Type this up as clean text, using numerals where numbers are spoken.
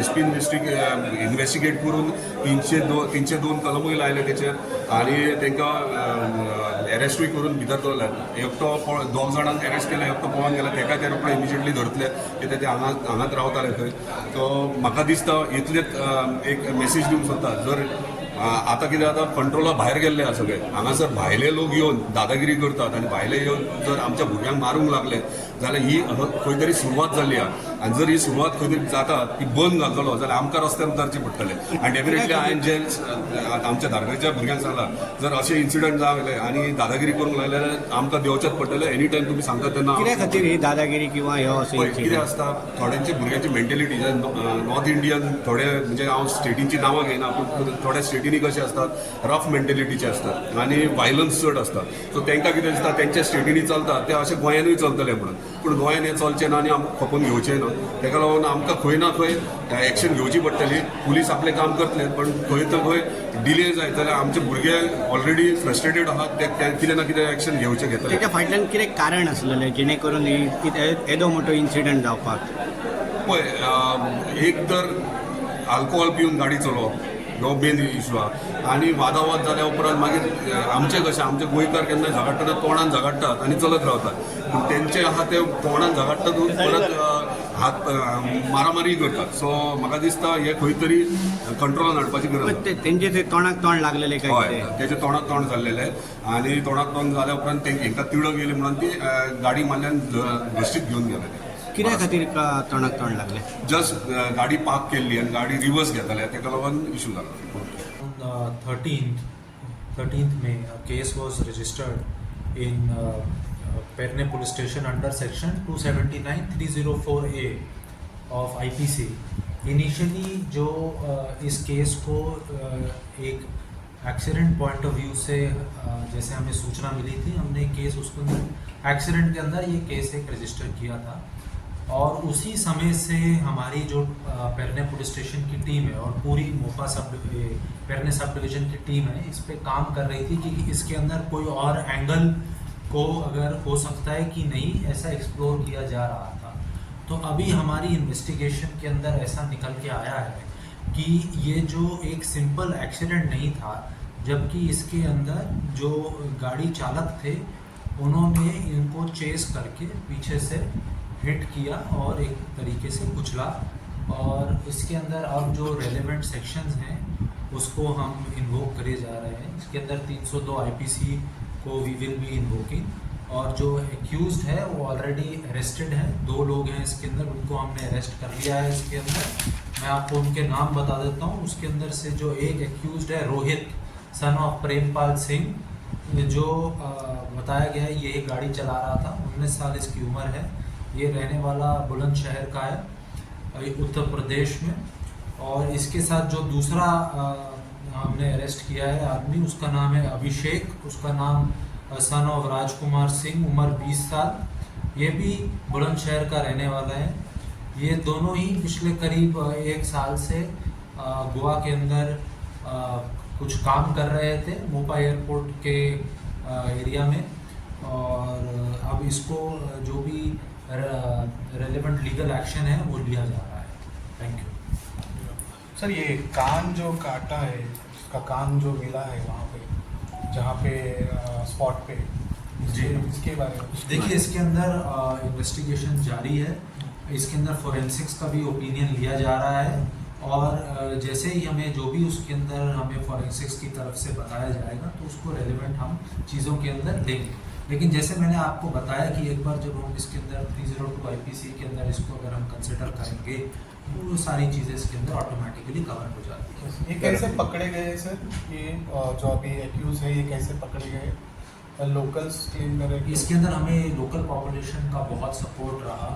SP investigate करून 302 कलमूय लायले तेचेर आनी तांकां अरेस्टूय करून भितर दवरल्यात. एकटो 2 जाणांक अरेस्ट केला, एकटो पळोवन गेला, ताका ते रोखडे इमिजिएटली धरतले कित्याक ते हांगाच रावताले थंय. सो म्हाका दिसता इतलेच एक मेसेज दिवंक सोदता. जर आतां कितें जाता, कंट्रोला भायर गेल्ले आहा सगळे. हांगासर भायले लोक येवन दादागिरी करतात आनी भायले येवन जर आमच्या भुरग्यांक मारूंक लागले जाल्यार ही खंय तरी सुरवात जाल्ली आहा. आनी जर ही सुरवात खंय तरी जाता ती बंद घालतलो जाल्यार आमकां रस्त्यार उतारचे पडटले. आनी डेफिनेटली हांवें जे आमच्या धारगळच्या भुरग्यांक सांगलां, जर अशे इन्सिडंट जावले आनी दादागिरी करूंक लागले जाल्यार आमकां देंवचेच पडटले. एनी टायम तुमी सांगता तेन्ना कित्या खातीर ही दादागिरी किंवा ह्यो अशें कितें आसता, थोड्यांची भुरग्यांची मेंटेलिटी नॉर्थ इंडियन थोडे म्हणजे हांव स्टेटींची नांवां घेयना पूण थोड्या स्टेटींनी कशे असतात रफ मेंटेलिटीचे असतात आनी वायलन्स चड असतात. सो तांकां कितें दिसता तेंच्या स्टेटींनी चलता ते अशें गोंयानूय चलतले म्हणून. पूण गोंयान हें चलचें ना आनी आमकां खपोवन घेवचें ना. ताका लागून आमकां खंय ना खंय एक्शन घेवची पडटली. पुलीस आपलें काम करतले पण खंय तर खंय डिले जायत जाल्यार आमचे भुरगे ऑलरेडी फ्रस्ट्रेटेड आहात, ते कितें ना कितें एक्शन घेवचें घेतले. तेच्या फाटल्यान कितें कारण आसलेलें जेणे करून येदो मोठो इन्सिडंट जावपाक? पळय, एक तर आल्कोहॉल पिवन गाडी चलोवप हो मेन इशू आहा. आनी वादावाद जाल्या उपरांत मागीर आमचे कशें आमचे गोंयकार केन्ना झगडटना तोंडान झगडटात आनी चलत रावतात. पूण तेंचे आहा ते तोंडान झगडटात परत हात मारामारी करतात. सो म्हाका दिसता हे खंय तरी कंट्रोलान हाडपाची गरज आसा. तेंचे ते तोंडाक तोंड लागलेले काय? हय, तेचे तोंडाक तोंड जाल्लेले आनी तोंडाक तोंड जाल्या उपरांत तांकां तिडक येयली म्हणून ती गाडी मारल्यान घश्टीत घेवन गेले. कित्या खातीर तोंडाक तोंड लागले? जस्ट गाडी पार्क केल्ली आनी गाडी रिवर्स घेताले ताका लागून इशू जालो. On 13th May, a case was registered in Perne Police Station under Section 279-304A of IPC. Initially, जो इस केस को एक एक्सीडेंट पॉइंट ऑफ व्यू से जैसे हमें सूचना मिली थी, हमने केस उसको एक्सीडेंट के अंदर ये केस एक रजिस्टर किया था. और उसी समय से हमारी जो पेरने पुलिस स्टेशन की टीम है और पूरी मोपा पेरने सब डिवीज़न की टीम है इस पे काम कर रही थी कि इसके अंदर कोई और एंगल को अगर हो सकता है कि नहीं, ऐसा एक्सप्लोर किया जा रहा था. तो अभी हमारी इन्वेस्टिगेशन के अंदर ऐसा निकल के आया है कि ये जो एक सिंपल एक्सीडेंट नहीं था, जबकि इसके अंदर जो गाड़ी चालक थे उन्होंने इनको चेस करके पीछे से हिट किया और एक तरीके से कुचला. और इसके अंदर अब जो रेलेवेंट सेक्शंस हैं उसको हम इन्वोक करे जा रहे हैं. इसके अंदर 302 IPC को वी विल बी इन्वोकिंग. और जो एक्यूज्ड है वो ऑलरेडी अरेस्टेड है. 2 लोग हैं इसके अंदर, उनको हमने अरेस्ट कर लिया है. इसके अंदर मैं आपको उनके नाम बता देता हूँ. उसके अंदर से जो एक एक्यूज्ड है रोहित सन ऑफ प्रेमपाल सिंह, जो बताया गया है ये गाड़ी चला रहा था. 19 साल इसकी उम्र है. ये रहने वाला बुलंदशहर का है उत्तर प्रदेश में. और इसके साथ जो दूसरा हमने अरेस्ट किया है आदमी, उसका नाम है अभिषेक. उसका नाम सन ऑफ राजकुमार सिंह, उम्र 20 साल. ये भी बुलंदशहर का रहने वाला है. ये दोनों ही पिछले करीब 1 साल से गोवा के अंदर कुछ काम कर रहे थे मोपा एयरपोर्ट के एरिया में. और अब इसको जो भी रेलेवेंट लीगल एक्शन है वो लिया जा रहा है. Thank you. सर, ये कान जो काटा है, इसका कान जो मिला है वहाँ पे जहाँ पे स्पॉट पे, जी, इसके बारे में देखिए इसके अंदर इन्वेस्टिगेशन जारी है. इसके अंदर फोरेंसिक्स का भी ओपिनियन लिया जा रहा है. और जैसे ही हमें जो भी उसके अंदर हमें फोरेंसिक्स की तरफ से बताया जाएगा तो उसको रेलेवेंट हम चीज़ों के अंदर देंगे. लेकिन जैसे मैंने आपको बताया कि एक बार जब हम इसके अंदर 302 IPC के अंदर इसको अगर हम कंसिडर करेंगे तो वो सारी चीज़ें इसके अंदर ऑटोमेटिकली कवर हो जाती है. ये कैसे पकड़े गए सर? ये जो अभी एक्यूज है ये कैसे पकड़े गए? लोकल्स क्लेम कर रहे हैं इसके अंदर हमें लोकल पॉपुलेशन का बहुत सपोर्ट रहा.